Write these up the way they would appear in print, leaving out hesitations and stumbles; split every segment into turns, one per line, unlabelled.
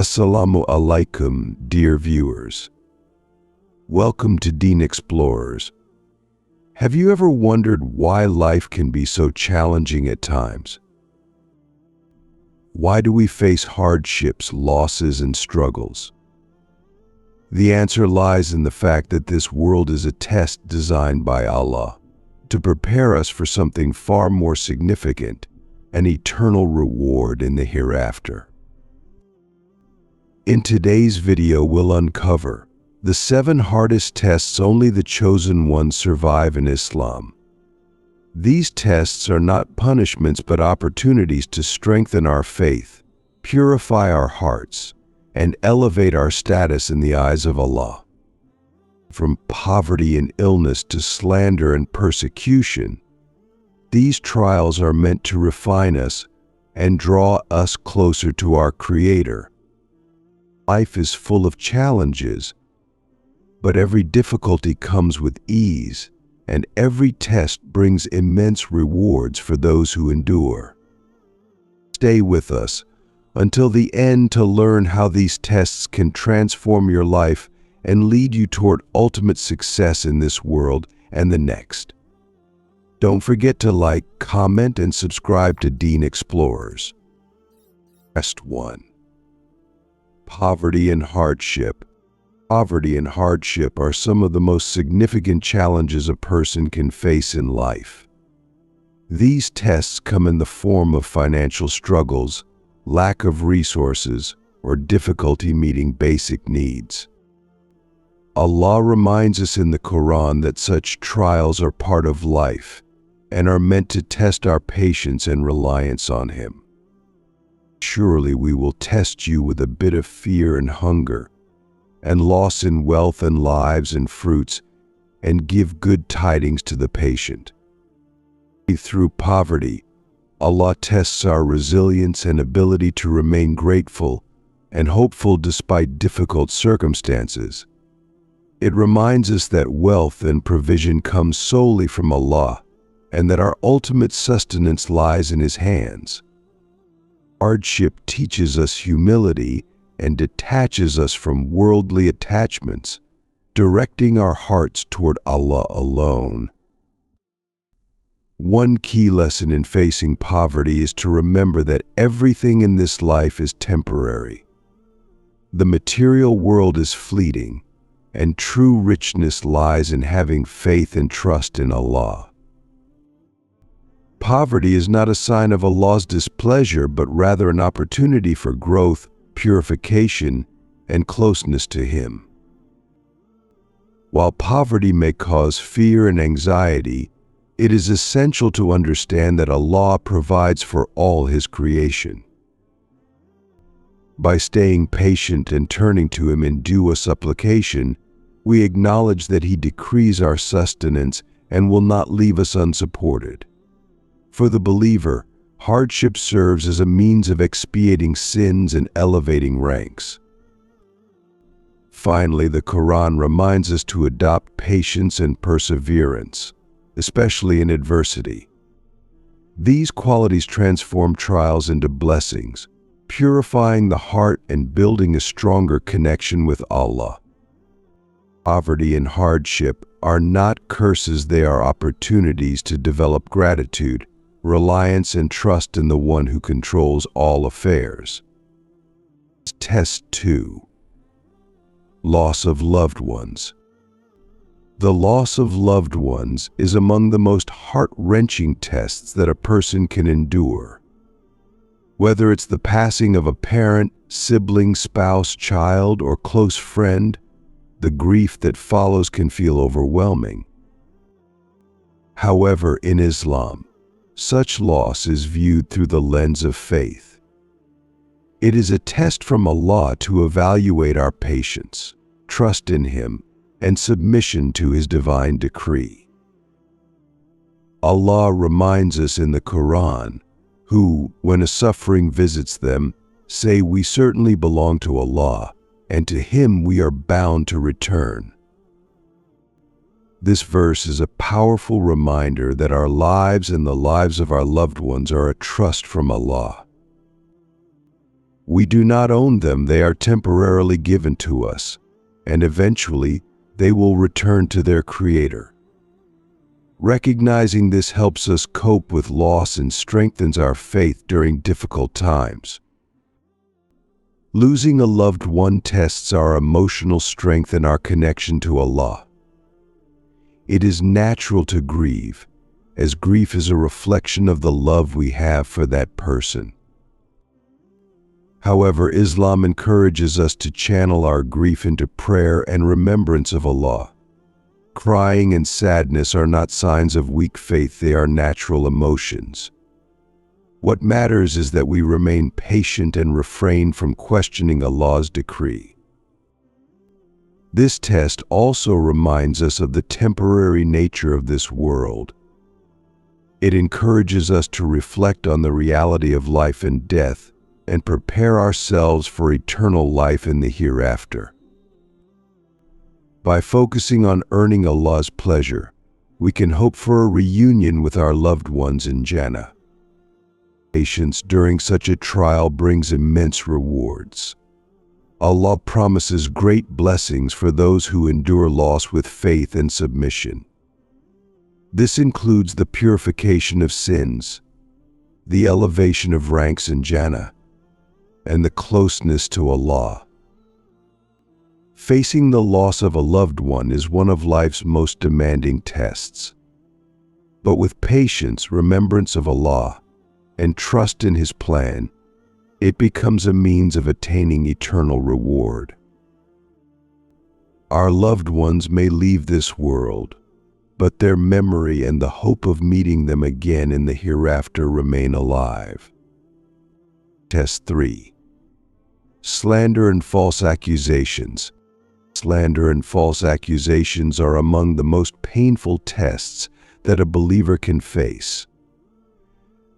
Assalamu alaikum, dear viewers. Welcome to Deen Explorers. Have you ever wondered why life can be so challenging at times? Why do we face hardships, losses, and struggles? The answer lies in the fact that this world is a test designed by Allah to prepare us for something far more significant, an eternal reward in the hereafter. In today's video, we'll uncover the 7 hardest tests only the chosen ones survive in Islam. These tests are not punishments but opportunities to strengthen our faith, purify our hearts, and elevate our status in the eyes of Allah. From poverty and illness to slander and persecution, these trials are meant to refine us and draw us closer to our Creator. Life is full of challenges, but every difficulty comes with ease, and every test brings immense rewards for those who endure. Stay with us until the end to learn how these tests can transform your life and lead you toward ultimate success in this world and the next. Don't forget to like, comment, and subscribe to Deen Explorers. Test 1. Poverty and hardship. Poverty and hardship are some of the most significant challenges a person can face in life. These tests come in the form of financial struggles, lack of resources, or difficulty meeting basic needs. Allah reminds us in the Quran that such trials are part of life and are meant to test our patience and reliance on Him. Surely we will test you with a bit of fear and hunger, and loss in wealth and lives and fruits, and give good tidings to the patient. Through poverty, Allah tests our resilience and ability to remain grateful and hopeful despite difficult circumstances. It reminds us that wealth and provision come solely from Allah, and that our ultimate sustenance lies in His hands. Hardship teaches us humility and detaches us from worldly attachments, directing our hearts toward Allah alone. One key lesson in facing poverty is to remember that everything in this life is temporary. The material world is fleeting, and true richness lies in having faith and trust in Allah. Poverty is not a sign of Allah's displeasure, but rather an opportunity for growth, purification, and closeness to Him. While poverty may cause fear and anxiety, it is essential to understand that Allah provides for all His creation. By staying patient and turning to Him in dua supplication, we acknowledge that He decrees our sustenance and will not leave us unsupported. For the believer, hardship serves as a means of expiating sins and elevating ranks. Finally, the Quran reminds us to adopt patience and perseverance, especially in adversity. These qualities transform trials into blessings, purifying the heart and building a stronger connection with Allah. Poverty and hardship are not curses, they are opportunities to develop gratitude, reliance, and trust in the One who controls all affairs. Test 2. Loss of loved ones. The loss of loved ones is among the most heart-wrenching tests that a person can endure. Whether it's the passing of a parent, sibling, spouse, child, or close friend, the grief that follows can feel overwhelming. However, in Islam, such loss is viewed through the lens of faith. It is a test from Allah to evaluate our patience, trust in Him, and submission to His divine decree. Allah reminds us in the Quran, who, when a suffering visits them, say, "We certainly belong to Allah, and to Him we are bound to return." This verse is a powerful reminder that our lives and the lives of our loved ones are a trust from Allah. We do not own them, they are temporarily given to us, and eventually they will return to their Creator. Recognizing this helps us cope with loss and strengthens our faith during difficult times. Losing a loved one tests our emotional strength and our connection to Allah. It is natural to grieve, as grief is a reflection of the love we have for that person. However, Islam encourages us to channel our grief into prayer and remembrance of Allah. Crying and sadness are not signs of weak faith, they are natural emotions. What matters is that we remain patient and refrain from questioning Allah's decree. This test also reminds us of the temporary nature of this world. It encourages us to reflect on the reality of life and death and prepare ourselves for eternal life in the hereafter. By focusing on earning Allah's pleasure, we can hope for a reunion with our loved ones in Jannah. Patience during such a trial brings immense rewards. Allah promises great blessings for those who endure loss with faith and submission. This includes the purification of sins, the elevation of ranks in Jannah, and the closeness to Allah. Facing the loss of a loved one is one of life's most demanding tests. But with patience, remembrance of Allah, and trust in His plan, it becomes a means of attaining eternal reward. Our loved ones may leave this world, but their memory and the hope of meeting them again in the hereafter remain alive. Test 3. Slander and false accusations. Slander and false accusations are among the most painful tests that a believer can face.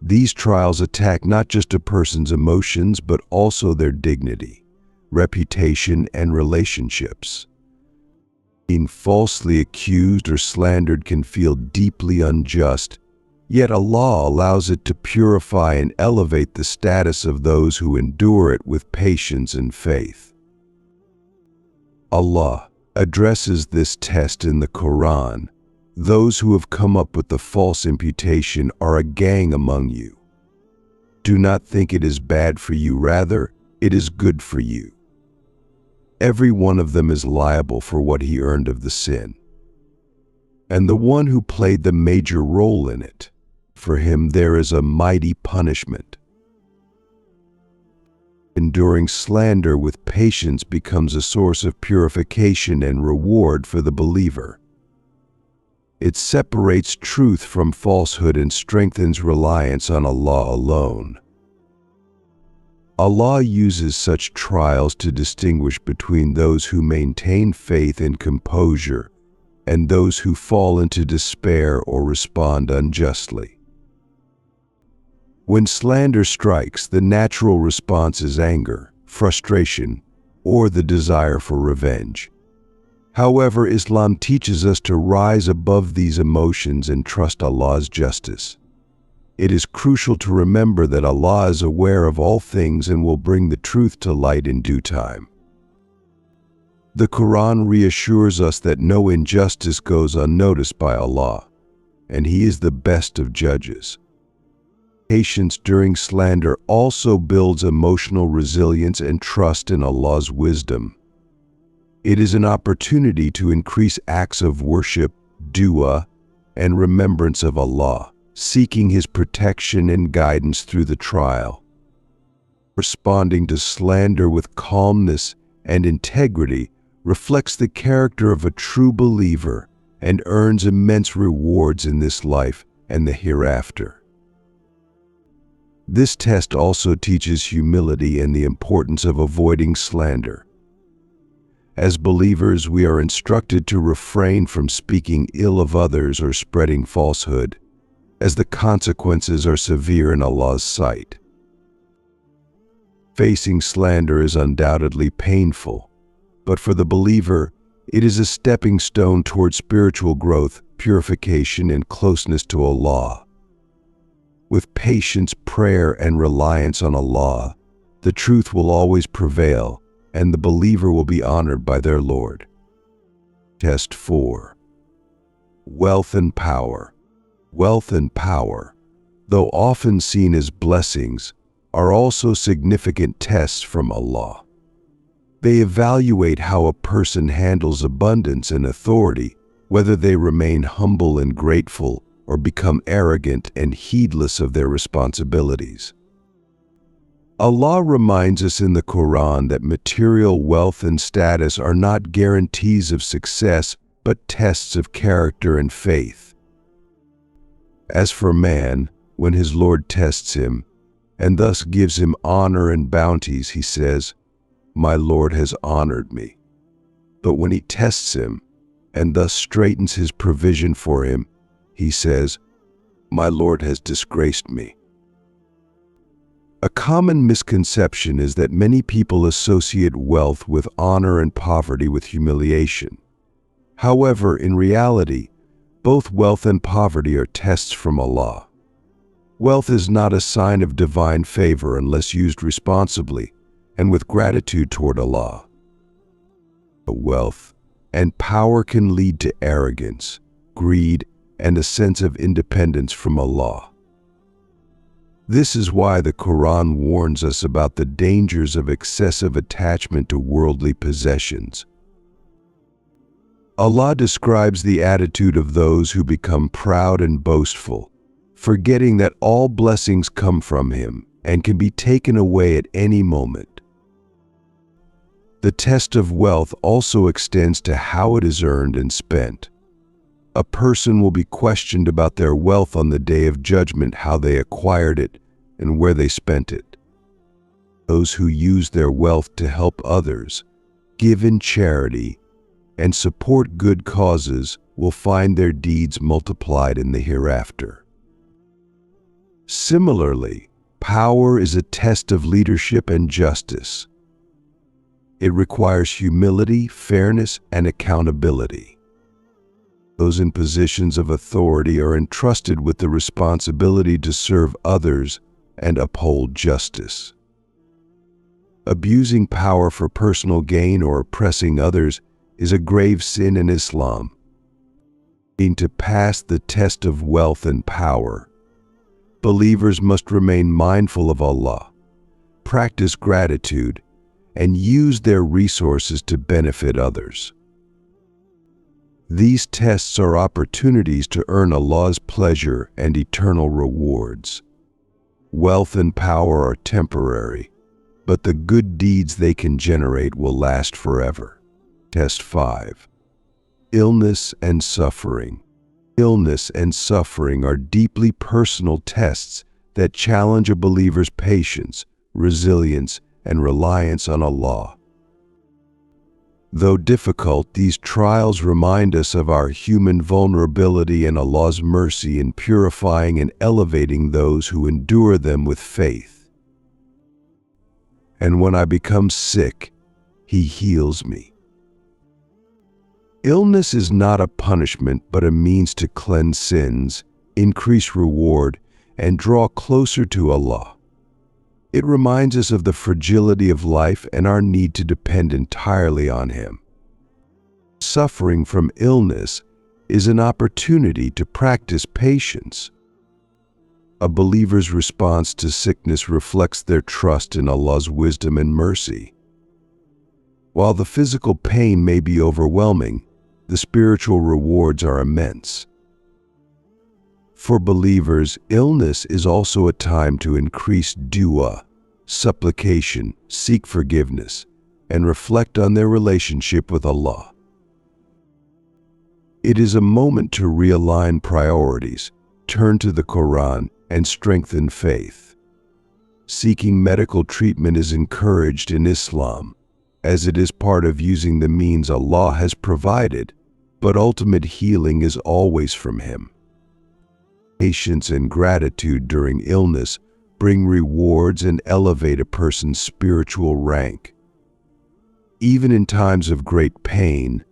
These trials attack not just a person's emotions, but also their dignity, reputation, and relationships. Being falsely accused or slandered can feel deeply unjust, yet Allah allows it to purify and elevate the status of those who endure it with patience and faith. Allah addresses this test in the Quran. Those who have come up with the false imputation are a gang among you. Do not think it is bad for you, rather, it is good for you. Every one of them is liable for what he earned of the sin. And the one who played the major role in it, for him there is a mighty punishment. Enduring slander with patience becomes a source of purification and reward for the believer. It separates truth from falsehood and strengthens reliance on Allah alone. Allah uses such trials to distinguish between those who maintain faith and composure and those who fall into despair or respond unjustly. When slander strikes, the natural response is anger, frustration, or the desire for revenge. However, Islam teaches us to rise above these emotions and trust Allah's justice. It is crucial to remember that Allah is aware of all things and will bring the truth to light in due time. The Quran reassures us that no injustice goes unnoticed by Allah, and He is the best of judges. Patience during slander also builds emotional resilience and trust in Allah's wisdom. It is an opportunity to increase acts of worship, dua, and remembrance of Allah, seeking His protection and guidance through the trial. Responding to slander with calmness and integrity reflects the character of a true believer and earns immense rewards in this life and the hereafter. This test also teaches humility and the importance of avoiding slander. As believers, we are instructed to refrain from speaking ill of others or spreading falsehood, as the consequences are severe in Allah's sight. Facing slander is undoubtedly painful, but for the believer, it is a stepping stone toward spiritual growth, purification, and closeness to Allah. With patience, prayer, and reliance on Allah, the truth will always prevail, and the believer will be honored by their Lord. Test 4. Wealth and power. Wealth and power, though often seen as blessings, are also significant tests from Allah. They evaluate how a person handles abundance and authority, whether they remain humble and grateful or become arrogant and heedless of their responsibilities. Allah reminds us in the Quran that material wealth and status are not guarantees of success, but tests of character and faith. As for man, when his Lord tests him, and thus gives him honor and bounties, he says, "My Lord has honored me." But when he tests him, and thus straightens his provision for him, he says, "My Lord has disgraced me." A common misconception is that many people associate wealth with honor and poverty with humiliation. However, in reality, both wealth and poverty are tests from Allah. Wealth is not a sign of divine favor unless used responsibly and with gratitude toward Allah. Wealth and power can lead to arrogance, greed, and a sense of independence from Allah. This is why the Quran warns us about the dangers of excessive attachment to worldly possessions. Allah describes the attitude of those who become proud and boastful, forgetting that all blessings come from Him and can be taken away at any moment. The test of wealth also extends to how it is earned and spent. A person will be questioned about their wealth on the Day of Judgment, how they acquired it and where they spent it. Those who use their wealth to help others, give in charity, and support good causes will find their deeds multiplied in the hereafter. Similarly, power is a test of leadership and justice. It requires humility, fairness, and accountability. Those in positions of authority are entrusted with the responsibility to serve others and uphold justice. Abusing power for personal gain or oppressing others is a grave sin in Islam. To pass the test of wealth and power, believers must remain mindful of Allah, practice gratitude, and use their resources to benefit others. These tests are opportunities to earn Allah's pleasure and eternal rewards. Wealth and power are temporary, but the good deeds they can generate will last forever. Test 5. Illness and suffering. Illness and suffering are deeply personal tests that challenge a believer's patience, resilience, and reliance on Allah. Though difficult, these trials remind us of our human vulnerability and Allah's mercy in purifying and elevating those who endure them with faith. And when I become sick, He heals me. Illness is not a punishment but a means to cleanse sins, increase reward, and draw closer to Allah. It reminds us of the fragility of life and our need to depend entirely on Him. Suffering from illness is an opportunity to practice patience. A believer's response to sickness reflects their trust in Allah's wisdom and mercy. While the physical pain may be overwhelming, the spiritual rewards are immense. For believers, illness is also a time to increase dua, supplication, seek forgiveness, and reflect on their relationship with Allah. It is a moment to realign priorities, turn to the Quran, and strengthen faith. Seeking medical treatment is encouraged in Islam, as it is part of using the means Allah has provided, but ultimate healing is always from Him. Patience and gratitude during illness bring rewards and elevate a person's spiritual rank. Even in times of great pain,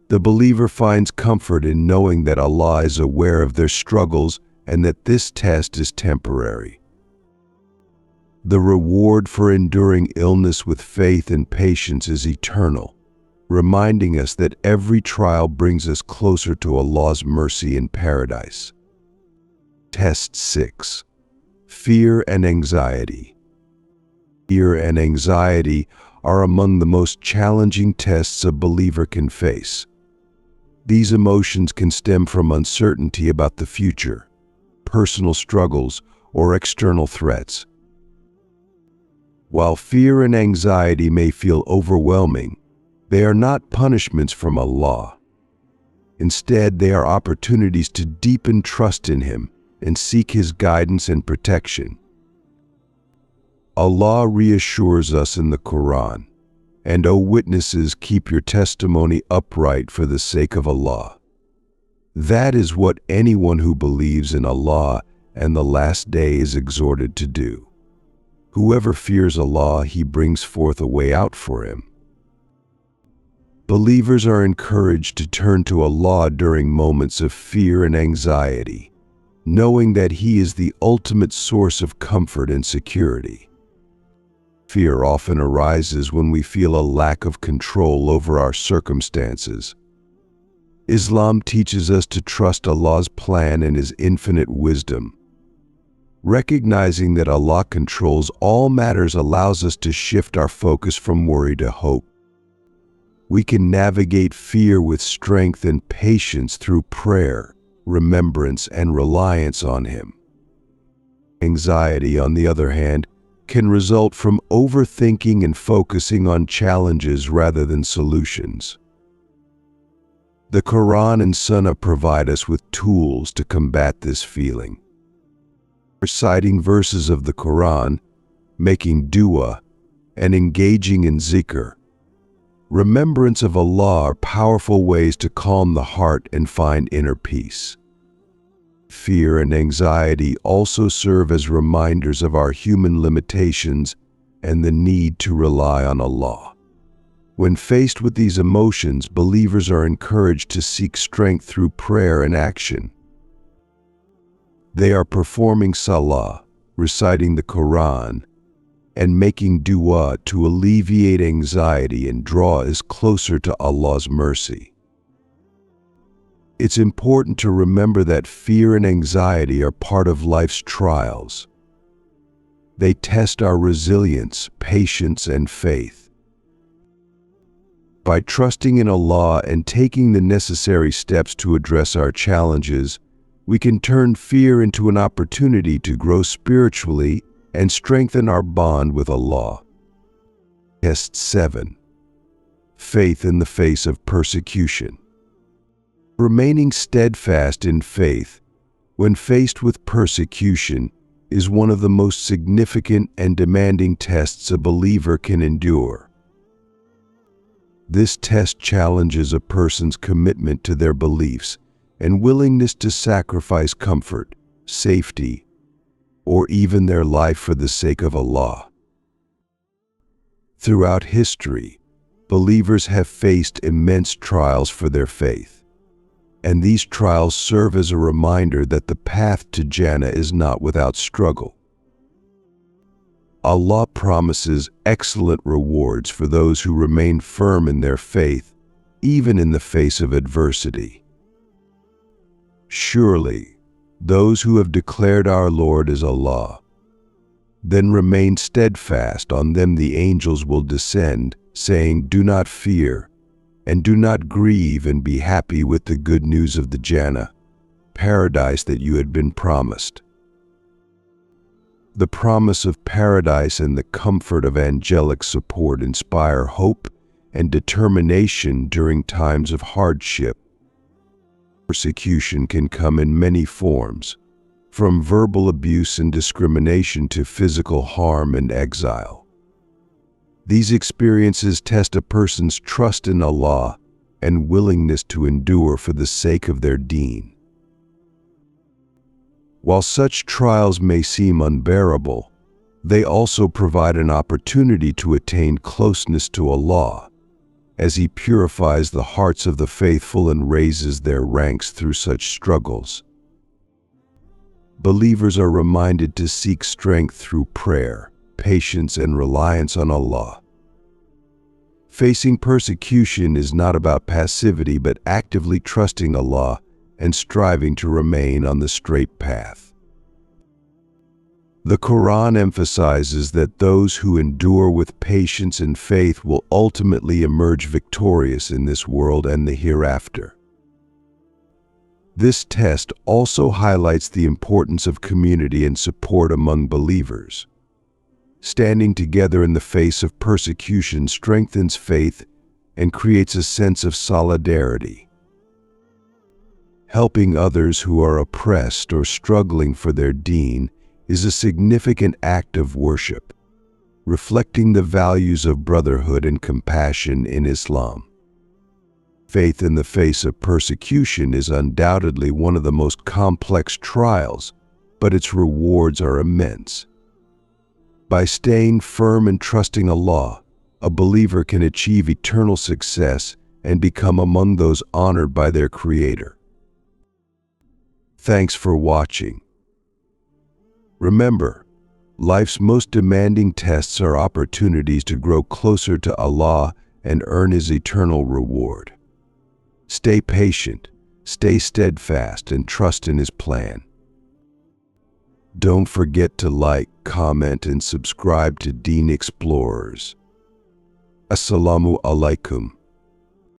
the believer finds comfort in knowing that Allah is aware of their struggles and that this test is temporary. The reward for enduring illness with faith and patience is eternal, reminding us that every trial brings us closer to Allah's mercy in paradise. Test 6. Fear and anxiety. Fear and anxiety are among the most challenging tests a believer can face. These emotions can stem from uncertainty about the future, personal struggles, or external threats. While fear and anxiety may feel overwhelming, they are not punishments from Allah. Instead, they are opportunities to deepen trust in Him and seek His guidance and protection. Allah reassures us in the Quran, "And O witnesses, keep your testimony upright for the sake of Allah." That is what anyone who believes in Allah and the last day is exhorted to do. Whoever fears Allah, He brings forth a way out for him. Believers are encouraged to turn to Allah during moments of fear and anxiety, knowing that He is the ultimate source of comfort and security. Fear often arises when we feel a lack of control over our circumstances. Islam teaches us to trust Allah's plan and His infinite wisdom. Recognizing that Allah controls all matters allows us to shift our focus from worry to hope. We can navigate fear with strength and patience through prayer, remembrance, and reliance on Him. Anxiety, on the other hand, can result from overthinking and focusing on challenges rather than solutions. The Quran and Sunnah provide us with tools to combat this feeling. Reciting verses of the Quran, making dua, and engaging in zikr, remembrance of Allah are powerful ways to calm the heart and find inner peace. Fear and anxiety also serve as reminders of our human limitations and the need to rely on Allah. When faced with these emotions, believers are encouraged to seek strength through prayer and action. They are performing salah, reciting the Quran, and making dua to alleviate anxiety and draw us closer to Allah's mercy. It's important to remember that fear and anxiety are part of life's trials. They test our resilience, patience, and faith. By trusting in Allah and taking the necessary steps to address our challenges, we can turn fear into an opportunity to grow spiritually and strengthen our bond with Allah. Test 7. Faith in the face of persecution. Remaining steadfast in faith when faced with persecution is one of the most significant and demanding tests a believer can endure. This test challenges a person's commitment to their beliefs and willingness to sacrifice comfort, safety, or even their life for the sake of Allah. Throughout history, believers have faced immense trials for their faith, and these trials serve as a reminder that the path to Jannah is not without struggle. Allah promises excellent rewards for those who remain firm in their faith, even in the face of adversity. Surely, those who have declared our Lord is Allah, then remain steadfast, on them the angels will descend, saying, "Do not fear, and do not grieve, and be happy with the good news of the Jannah, paradise that you had been promised." The promise of paradise and the comfort of angelic support inspire hope and determination during times of hardship. Persecution can come in many forms, from verbal abuse and discrimination to physical harm and exile. These experiences test a person's trust in Allah and willingness to endure for the sake of their Deen. While such trials may seem unbearable, they also provide an opportunity to attain closeness to Allah, as He purifies the hearts of the faithful and raises their ranks through such struggles. Believers are reminded to seek strength through prayer, patience and reliance on Allah. Facing persecution is not about passivity but actively trusting Allah and striving to remain on the straight path. The Quran emphasizes that those who endure with patience and faith will ultimately emerge victorious in this world and the hereafter. This test also highlights the importance of community and support among believers. Standing together in the face of persecution strengthens faith and creates a sense of solidarity. Helping others who are oppressed or struggling for their Deen is a significant act of worship, reflecting the values of brotherhood and compassion in Islam. Faith in the face of persecution is undoubtedly one of the most complex trials, but its rewards are immense. By staying firm and trusting Allah, a believer can achieve eternal success and become among those honored by their Creator. Thanks for watching. Remember, life's most demanding tests are opportunities to grow closer to Allah and earn His eternal reward. Stay patient, stay steadfast, and trust in His plan. Don't forget to like, comment, and subscribe to Deen Explorers. Assalamu alaikum.